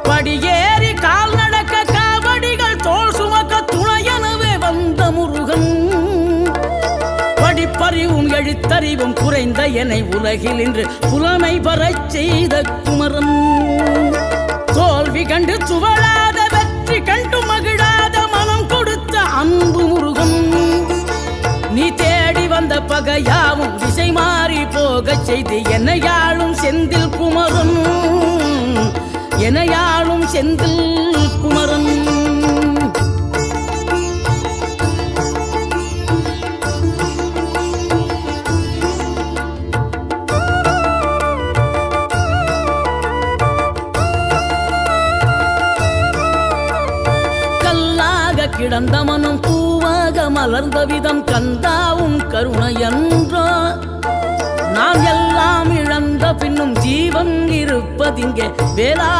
படியேறி கால் நடக்க காவடிகள் தோல் சுமக்க துணையனவே வந்த முருகன். படிப்பறிவும் எழுத்தறிவும் குறைந்த என்னை உலகில் இன்று புலமை பெறச் செய்த குமரன். தோல்வி கண்டு துவளாத வெற்றி கண்டு மகிழாத மனம் கொடுத்த அன்பு முருகன். நீ தேடி வந்த பகையாவும் திசை மாறி போகச் செய்து என்னையாளும் செந்தில் குமரன். என்னையாளும் செந்தில் குமரன். கல்லாக கிடந்த மனம் பூவாக மலர்ந்த விதம் கந்தாவும் கருணை என்றோ. நாம் எல்லாம் இழந்த பின்னும் ஜீவன் இருப்பதிங்கே வேளா